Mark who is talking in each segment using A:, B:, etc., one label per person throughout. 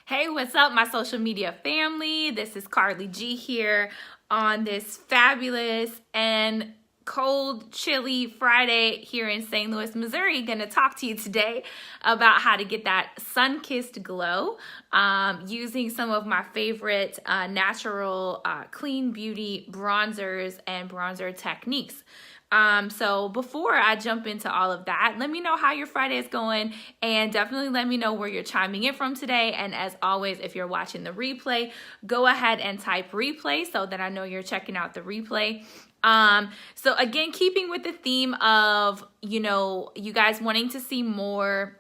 A: Hey, what's up, my social media family? This is Carly G here on this fabulous and cold, chilly Friday here in St. Louis, Missouri. Gonna talk to you today about how to get that sun-kissed glow using some of my favorite natural clean beauty bronzers and bronzer techniques. So before I jump into all of that, let me know how your Friday is going, and definitely let me know where you're chiming in from today. And as always, if you're watching the replay, go ahead and type replay so that I know you're checking out the replay. So again, keeping with the theme of, you guys wanting to see more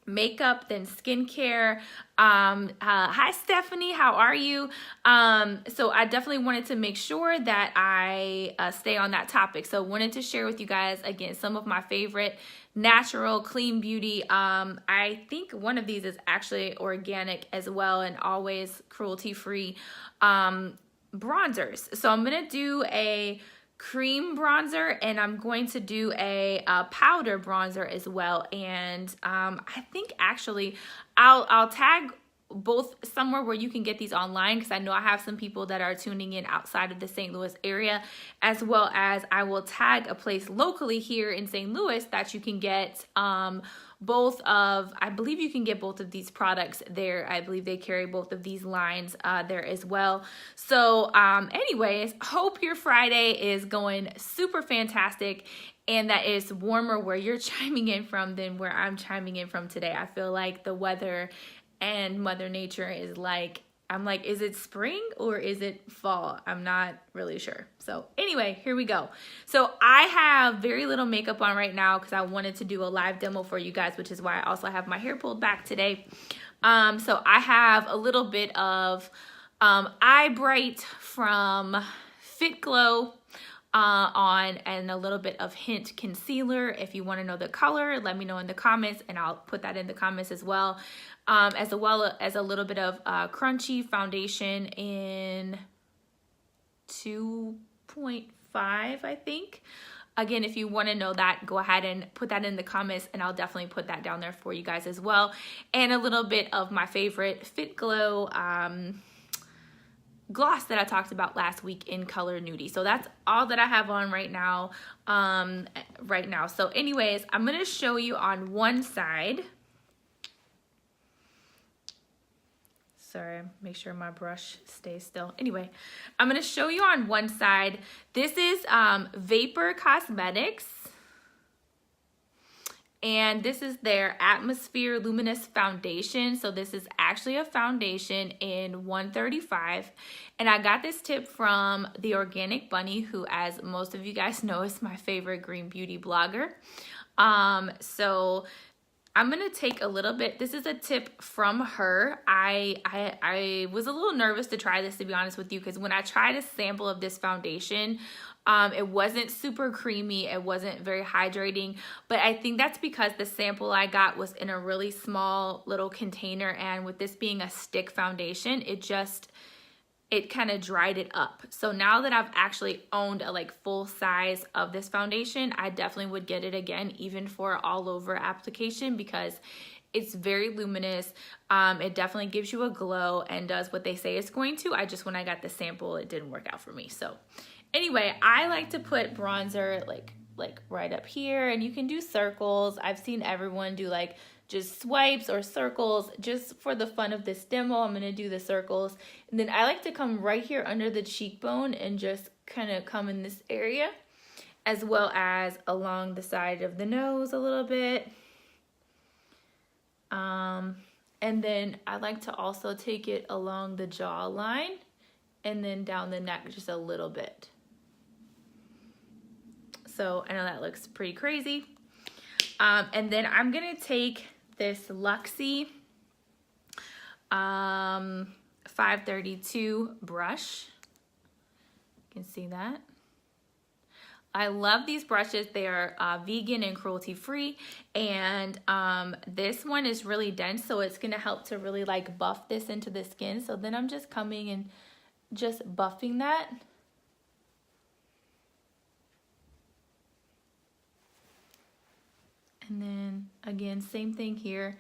A: makeup than skincare. Hi Stephanie, how are you? So I definitely wanted to make sure that I stay on that topic. So wanted to share with you guys again some of my favorite natural clean beauty. I think one of these is actually organic as well and always cruelty free bronzers. So I'm gonna do a cream bronzer and I'm going to do a powder bronzer as well. And I think actually I'll tag both somewhere where you can get these online, because I know I have some people that are tuning in outside of the St. Louis area, as well as I will tag a place locally here in St. Louis that you can get both of, I believe you can get both of these products there. I believe they carry both of these lines there as well. So anyways, hope your Friday is going super fantastic and that it's warmer where you're chiming in from than where I'm chiming in from today. I feel like the weather and Mother Nature is like, I'm like, is it spring or is it fall? I'm not really sure. So anyway, here we go. So I have very little makeup on right now because I wanted to do a live demo for you guys, which is why I also have my hair pulled back today. So I have a little bit of Eye Bright from Fit Glow on, and a little bit of Hint concealer. If you want to know the color, let me know in the comments and I'll put that in the comments as well. As well as a little bit of Crunchy foundation in 2.5, I think. Again, if you want to know that, go ahead and put that in the comments and I'll definitely put that down there for you guys as well. And a little bit of my favorite Fit Glow gloss that I talked about last week in color Nudie. So that's all that I have on right now. So anyways, I'm going to show you on one side. Sorry, make sure my brush stays still. Anyway, I'm going to show you on one side. This is Vapor Cosmetics. And this is their Atmosphere Luminous Foundation. So this is actually a foundation in 135. And I got this tip from The Organic Bunny, who, as most of you guys know, is my favorite green beauty blogger. So I'm gonna take a little bit. This is a tip from her. I was a little nervous to try this, to be honest with you, because when I tried a sample of this foundation, it wasn't super creamy. It wasn't very hydrating, but I think that's because the sample I got was in a really small little container, and with this being a stick foundation, it kind of dried it up. So now that I've actually owned a full size of this foundation, I definitely would get it again, even for all over application, because it's very luminous. It definitely gives you a glow and does what they say it's going to. When I got the sample, it didn't work out for me. So anyway, I like to put bronzer like right up here, and you can do circles. I've seen everyone do just swipes or circles. Just for the fun of this demo, I'm gonna do the circles. And then I like to come right here under the cheekbone and just kind of come in this area, as well as along the side of the nose a little bit. And then I like to also take it along the jawline and then down the neck just a little bit. So I know that looks pretty crazy. And then I'm gonna take this Luxie 532 brush. You can see that. I love these brushes. They are vegan and cruelty free, and this one is really dense, so it's gonna help to really buff this into the skin. So then I'm just coming and just buffing that. And then again, same thing here.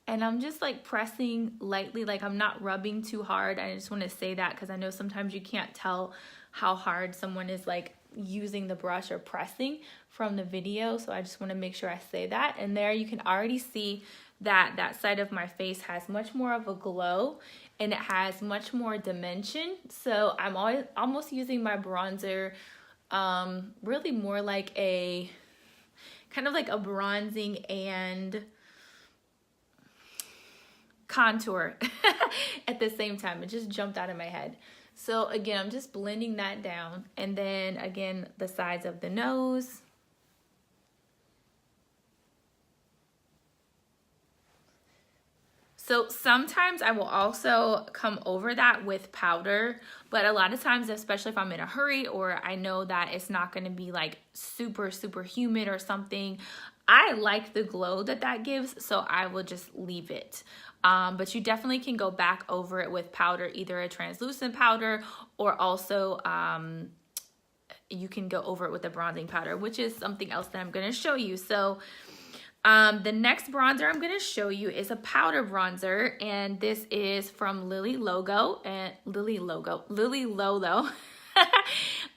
A: And I'm just like pressing lightly, like I'm not rubbing too hard. I just want to say that because I know sometimes you can't tell how hard someone is like using the brush or pressing from the video. So I just want to make sure I say that. And there you can already see that that side of my face has much more of a glow and it has much more dimension. So I'm almost using my bronzer really more like a kind of like a bronzing and contour at the same time. It just jumped out of my head. So again, I'm just blending that down. And then again, the sides of the nose. So sometimes I will also come over that with powder, but a lot of times, especially if I'm in a hurry or I know that it's not going to be like super humid or something, I like the glow that that gives, so I will just leave it. But you definitely can go back over it with powder, either a translucent powder or also you can go over it with a bronzing powder, which is something else that I'm going to show you. So the next bronzer I'm going to show you is a powder bronzer, and this is from Lily Lolo.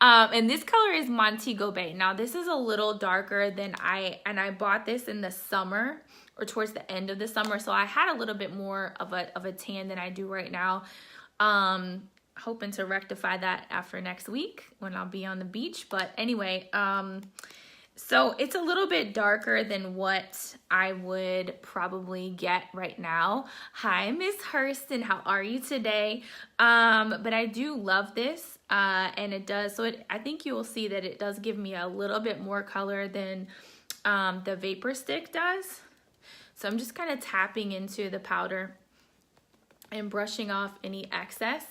A: And this color is Montego Bay. Now this is a little darker than I bought this in the summer or towards the end of the summer, so I had a little bit more of a tan than I do right now. Hoping to rectify that after next week when I'll be on the beach. But anyway, so it's a little bit darker than what I would probably get right now. Hi, Miss Hurston, how are you today? But I do love this, and it does. So I think you will see that it does give me a little bit more color than the Vapor Stick does. So I'm just kind of tapping into the powder and brushing off any excess.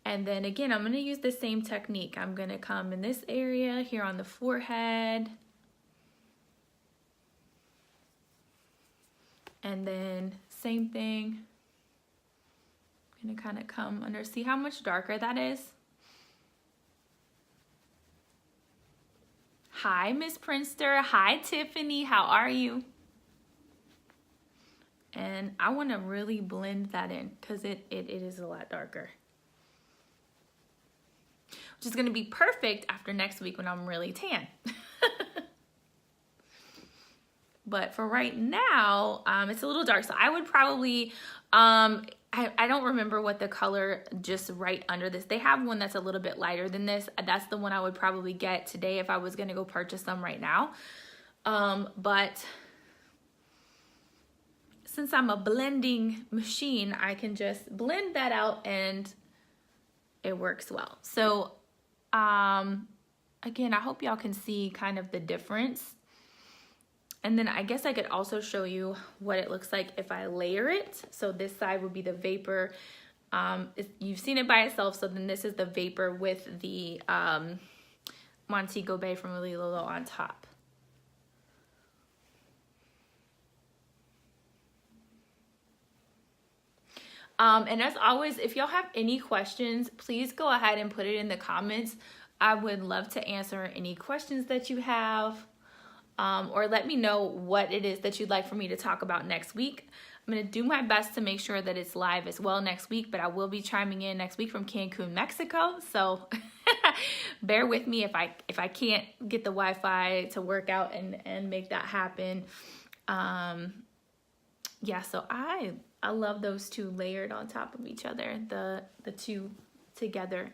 A: And then again, I'm going to use the same technique. I'm going to come in this area here on the forehead. And then same thing. I'm going to kind of come under. See how much darker that is? Hi, Miss Prinster. Hi, Tiffany. How are you? And I want to really blend that in because it is a lot darker. Which is going to be perfect after next week when I'm really tan. But for right now, it's a little dark. So I would probably, I don't remember what the color just right under this. They have one that's a little bit lighter than this. That's the one I would probably get today if I was going to go purchase them right now. But since I'm a blending machine, I can just blend that out and it works well. So again, I hope y'all can see kind of the difference. And then I guess I could also show you what it looks like if I layer it. So this side would be the Vapor. You've seen it by itself. So then this is the Vapor with the Montego Bay from Lily Lolo on top. And as always, if y'all have any questions, please go ahead and put it in the comments. I would love to answer any questions that you have, or let me know what it is that you'd like for me to talk about next week. I'm going to do my best to make sure that it's live as well next week, but I will be chiming in next week from Cancun, Mexico. So bear with me if I can't get the Wi-Fi to work out and make that happen. Yeah, so I love those two layered on top of each other. The two together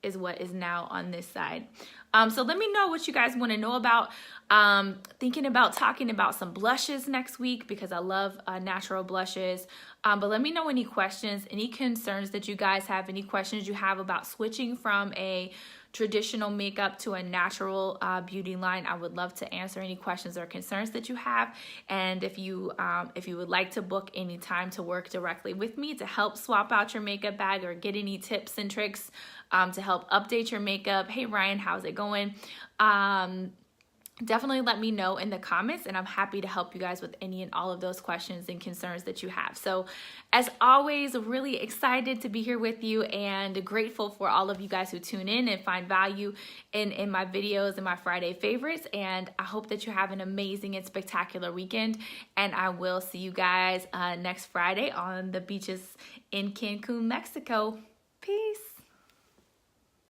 A: is what is now on this side. So let me know what you guys want to know about. Thinking about talking about some blushes next week because I love natural blushes. But let me know any questions, any concerns that you guys have, any questions you have about switching from a traditional makeup to a natural beauty line. I would love to answer any questions or concerns that you have. And if you would like to book any time to work directly with me to help swap out your makeup bag or get any tips and tricks to help update your makeup. Hey Ryan, how's it going? definitely let me know in the comments, and I'm happy to help you guys with any and all of those questions and concerns that you have. So as always, really excited to be here with you and grateful for all of you guys who tune in and find value in my videos and my Friday favorites. And I hope that you have an amazing and spectacular weekend, and I will see you guys next Friday on the beaches in Cancun, Mexico. Peace.